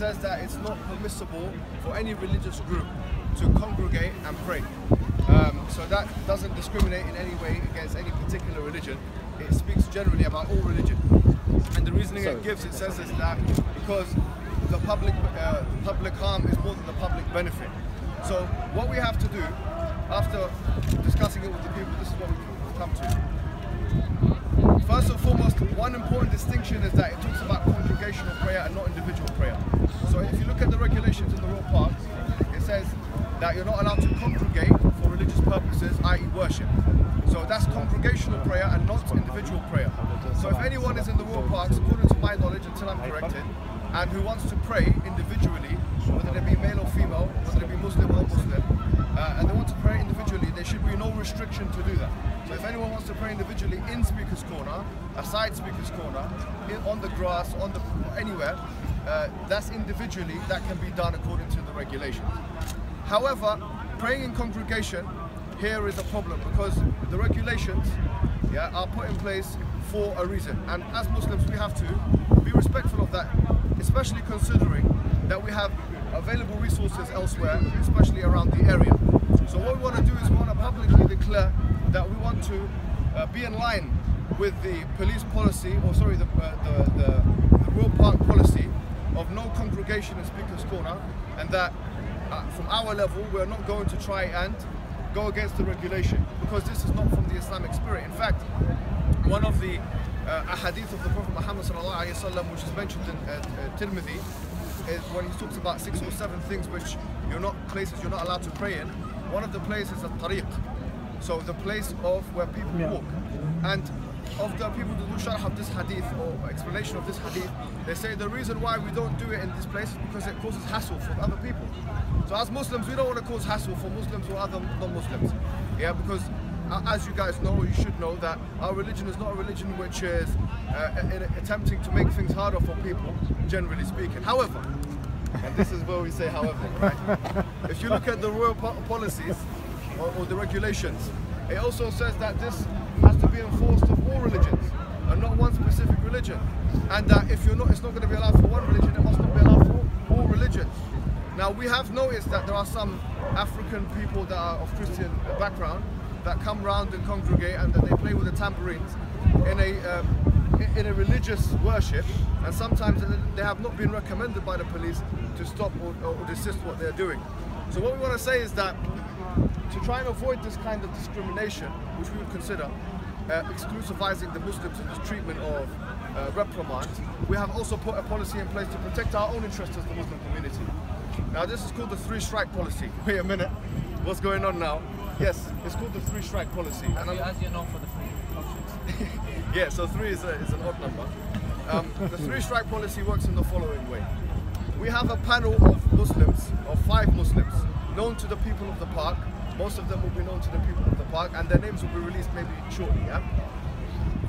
says that it's not permissible for any religious group to congregate and pray. So that doesn't discriminate in any way against any particular religion. It speaks generally about all religion. And the reasoning it gives, it says is that because the public harm is more than the public benefit. So what we have to do, after discussing it with the people, this is what we've come to. First and foremost, one important distinction is that it talks about congregational prayer and not individual prayer. So if you look at the regulations in the Royal Park, it says that you're not allowed to congregate for religious purposes, i.e. worship. So that's congregational prayer and not individual prayer. So if anyone is in the Royal Parks, according to my knowledge, until I'm corrected, and who wants to pray individually, whether they be male or female, whether they be Muslim or Muslim, and they want to pray individually, there should be no restriction to do that. So if anyone wants to pray individually in Speaker's Corner, aside Speaker's Corner, on the grass, anywhere, that's individually, that can be done according to the regulations. However, praying in congregation, here is a problem because the regulations are put in place for a reason. And as Muslims, we have to be respectful of that, especially considering that we have available resources elsewhere, especially around the area. So what we want to do is we want to publicly declare that we want to be in line with the police policy, or sorry, the Royal Park policy of no congregation in Speaker's Corner, and that from our level we're not going to try and go against the regulation because this is not from the Islamic spirit. In fact, one of the ahadith of the Prophet Muhammad ﷺ, which is mentioned in Tirmidhi, is when he talks about 6 or 7 things which places you're not allowed to pray in. One of the places is a tariq, so the place of where people walk. And of the people who do sharh of this hadith or explanation of this hadith, they say the reason why we don't do it in this place is because it causes hassle for other people. So as Muslims, we don't want to cause hassle for Muslims or other non-Muslims. Yeah, because as you guys know, you should know that our religion is not a religion which is attempting to make things harder for people, generally speaking. However, and this is where we say however, right? If you look at the royal policies or the regulations, it also says that this has to be enforced of all religions and not one specific religion, and that if it's not going to be allowed for one religion, it must not be allowed for all religions. Now we have noticed that there are some African people that are of Christian background that come round and congregate and that they play with the tambourines in a religious worship, and sometimes they have not been recommended by the police to stop or desist what they're doing. So what we want to say is that to try and avoid this kind of discrimination, which we would consider exclusivizing the Muslims in this treatment of reprimands, we have also put a policy in place to protect our own interests as the Muslim community. Now this is called the 3-strike policy. Wait a minute, what's going on now? Yes, it's called the 3-strike policy. As you know, for the 3 options. Yeah, so 3 is an odd number. The 3-strike policy works in the following way. We have a panel of Muslims, of 5 Muslims, known to the people of the park. Most of them will be known to the people of the park, and their names will be released maybe shortly. Yeah?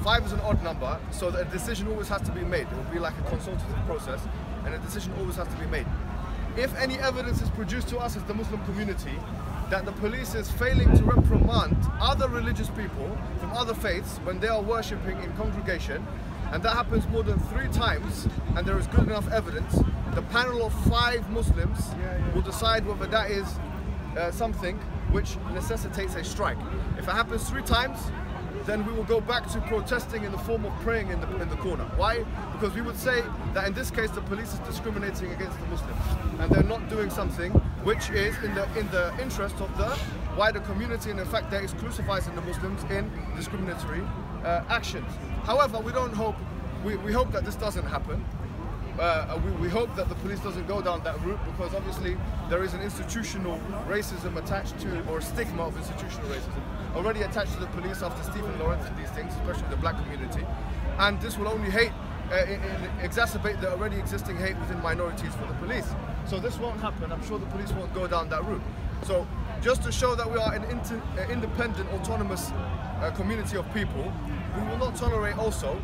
5 is an odd number, so a decision always has to be made. It will be like a consultative process, and a decision always has to be made. If any evidence is produced to us as the Muslim community that the police is failing to reprimand other religious people from other faiths when they are worshipping in congregation, and that happens more than 3 times, and there is good enough evidence, the panel of 5 Muslims will decide whether that is something which necessitates a strike. If it happens 3 times, then we will go back to protesting in the form of praying in the corner. Why? Because we would say that in this case the police is discriminating against the Muslims, and they're not doing something which is in the interest of the wider community, and in fact they're exclusivizing the Muslims in discriminatory actions. However, we hope that this doesn't happen. We hope that the police doesn't go down that route, because obviously there is an institutional racism attached to, or a stigma of institutional racism already attached to the police after Stephen Lawrence and these things, especially the black community, and this will only exacerbate the already existing hate within minorities for the police. So this won't happen. I'm sure the police won't go down that route. So just to show that we are an independent, autonomous community of people, we will not tolerate also,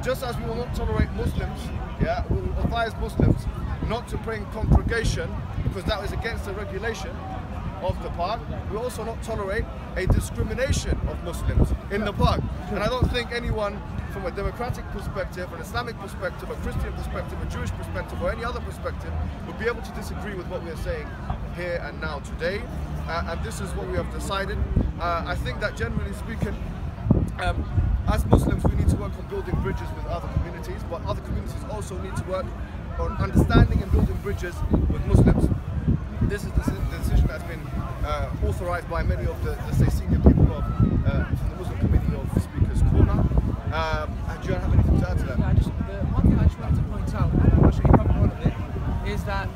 just as we will not tolerate Muslims, we will advise Muslims not to pray in congregation because that is against the regulation of the park. We also not tolerate a discrimination of Muslims in the park. And I don't think anyone from a democratic perspective, an Islamic perspective, a Christian perspective, a Jewish perspective, or any other perspective, would be able to disagree with what we're saying here and now today. And this is what we have decided. I think that generally speaking, as Muslims, we need to work on building bridges with other communities, but other communities also need to work on understanding and building bridges with Muslims. This is the decision that's been authorized by many of the, let's say, senior people of, from the Muslim Committee of Speakers Corner. Do you have anything to add to that? Yeah, the one thing I just wanted to point out, and I'm sure you covered all of it, is that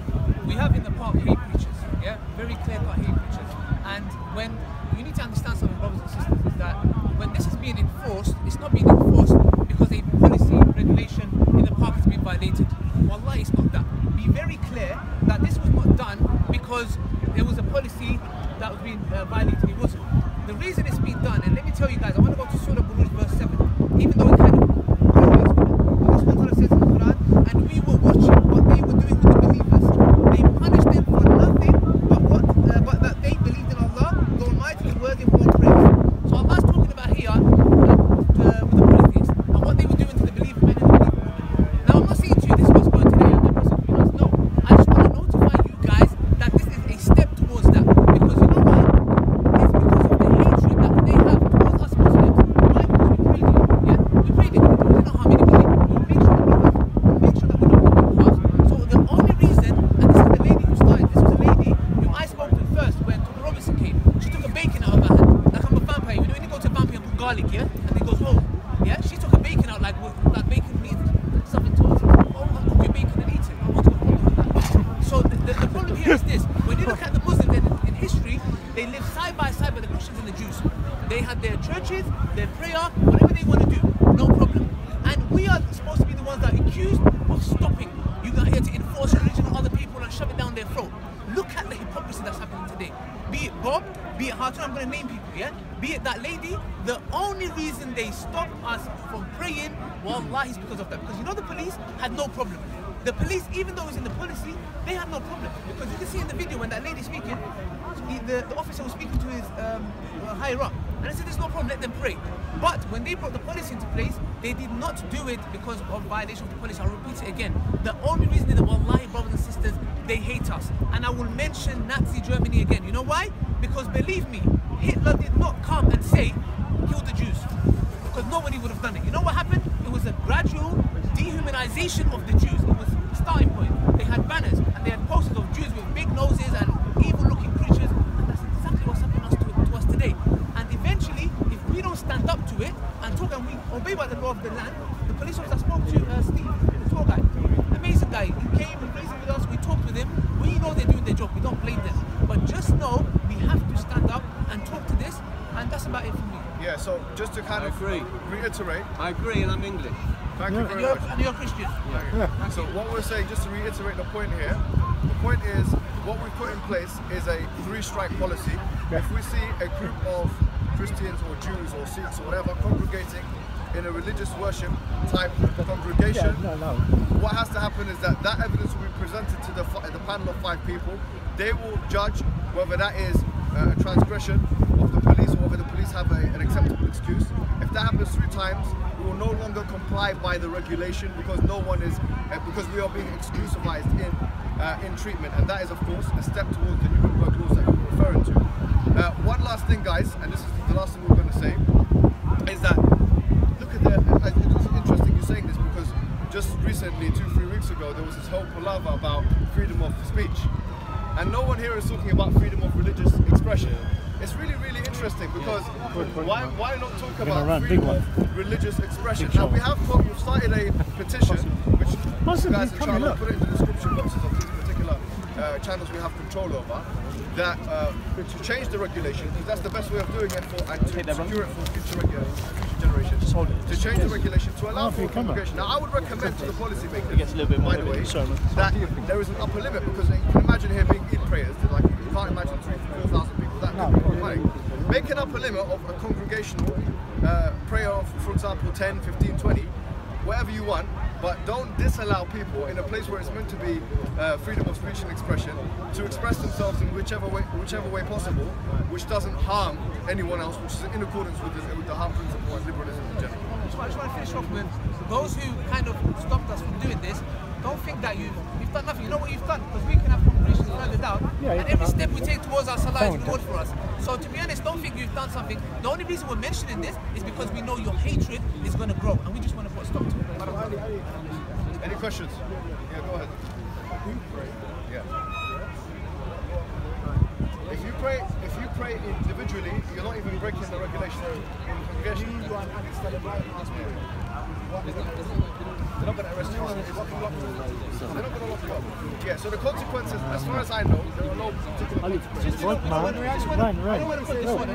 we have in the park hate preachers, yeah? Very clear-cut hate preachers. And when you need to understand something, brothers and sisters, is that when this is being enforced, it's not being enforced because a policy, regulation in the park has been violated. Wallahi, it's not that. Be very clear that this was not done because there was a policy that was being violated. It wasn't. The reason it's being done, and let me tell you guys, I want to go to Surah Buruj verse 7, even though it had Allah subhanahu says in the Quran, and we were watching what they were doing with the believers. They punished them for nothing but that they believed in Allah, the Almighty, worthy of all praise. So Allah's talking about here with the polytheists and what they were doing to the believer men and the believer women. Now I'm not saying to you this was going today and that person between us. No, I just want to notify you guys that this is a step towards that. Because you know why? It's because of the hatred that they have towards us Muslims. Why? Because we prayed it. Yeah? We prayed it. We didn't know how many people. We make sure that we're not walking past. So the only reason, and this is the lady who started, this was a lady who I spoke to first when Tony Robinson came. She took a bacon out of her hand. Like I'm a vampire. You know when you go to a vampire and put garlic, yeah? And it goes, oh, yeah? She took a bacon out like bacon means something to us. Oh, I'll cook your bacon and eat it. I want to go with that. So the problem here is this. When you look at the Muslims in history, they live side by side with the Christians and the Jews. They had their churches, their prayer, whatever they want to do, no problem. And we are supposed to be the ones that are accused of stopping. You got here to enforce religion on other people and shove it down their throat. Look at the hypocrisy that's happening today. Be it Bob, be it Harton, I'm going to name people, yeah? Be it that lady, the only reason they stopped us from praying, wallahi, is because of that. Because you know the police had no problem. The police, even though it was in the policy, they had no problem. Because you can see in the video when that lady speaking, the officer was speaking to his higher up. And I said, there's no problem, let them pray. But when they brought the policy into place, they did not do it because of violation of the policy. I'll repeat it again. The only reason is that, wallahi, brothers and sisters, they hate us. And I will mention Nazi Germany again. You know why? Because believe me, Hitler did not come and say, kill the Jews. Because nobody would have done it. You know what happened? It was a gradual dehumanization of the Jews. It was a starting point. They had banners and they had posters of Jews with big noses and evil-looking creatures. And that's exactly what's happening to us today. And eventually, if we don't stand up to it and talk and we obey by the law of the land, the police officer spoke to Steve, the tour guide, amazing guy. He came and raised with us. We talked with him. We know they're doing their job. We don't blame them. But just know we have to stand up and talk to this. And that's about it for me. Yeah, so just to kind of reiterate. I agree, and I'm English. Thank you very much. And you're Christian. Yeah. So what we're saying, just to reiterate the point here, the point is what we've put in place is a three-strike policy. If we see a group of Christians or Jews or Sikhs or whatever congregating in a religious worship type congregation, what has to happen is that evidence will be presented to the panel of 5 people. They will judge whether that is a transgression of the police or whether the police have an acceptable excuse. If that happens 3 times, we will no longer comply by the regulation because no one is, because we are being exclusivized in treatment, and that is of course a step towards the new work laws that you're referring to. One last thing, guys, and this is the last thing we're going to say, is that look at it's interesting you saying this because just recently, 2-3 weeks ago, there was this whole palaver about freedom of speech, and no one here is talking about freedom of religious expression. It's really, really interesting because why not talk about freedom of religious expression? Now we've started a petition, which you guys in China put it in the description boxes of these particular channels we have control over, that to change the regulation, because that's the best way of doing it and to secure it for future generations. To change the regulation to allow for congregation. Now I would recommend to the policymakers, by the way, that there is an upper limit because you can imagine here being Eid prayers, like you can't imagine 3,000-4,000 people, that could be problematic. Make an upper limit of a congregational prayer of, for example, 10, 15, 20, whatever you want, but don't disallow people in a place where it's meant to be freedom of speech and expression to express themselves in whichever way possible, which doesn't harm anyone else, which is in accordance with the harm principle and liberalism in general. what I just want to finish off with. Those who kind of stopped us from doing this, don't think that you've done nothing. You know what you've done? Because we can have conversations further down, and every step we take towards our salah is reward for us. So to be honest, don't think you've done something. The only reason we're mentioning this is because we know your hatred is going to grow, and we just want to put a stop to it. Any questions? Yeah, go ahead. Yeah. If you pray individually, you're not even breaking the regulation in congregation. They're not going to arrest you. They're not going to lock you up. Yeah, so the consequences, as far as I know, there are no particular consequences. I don't want to put this one.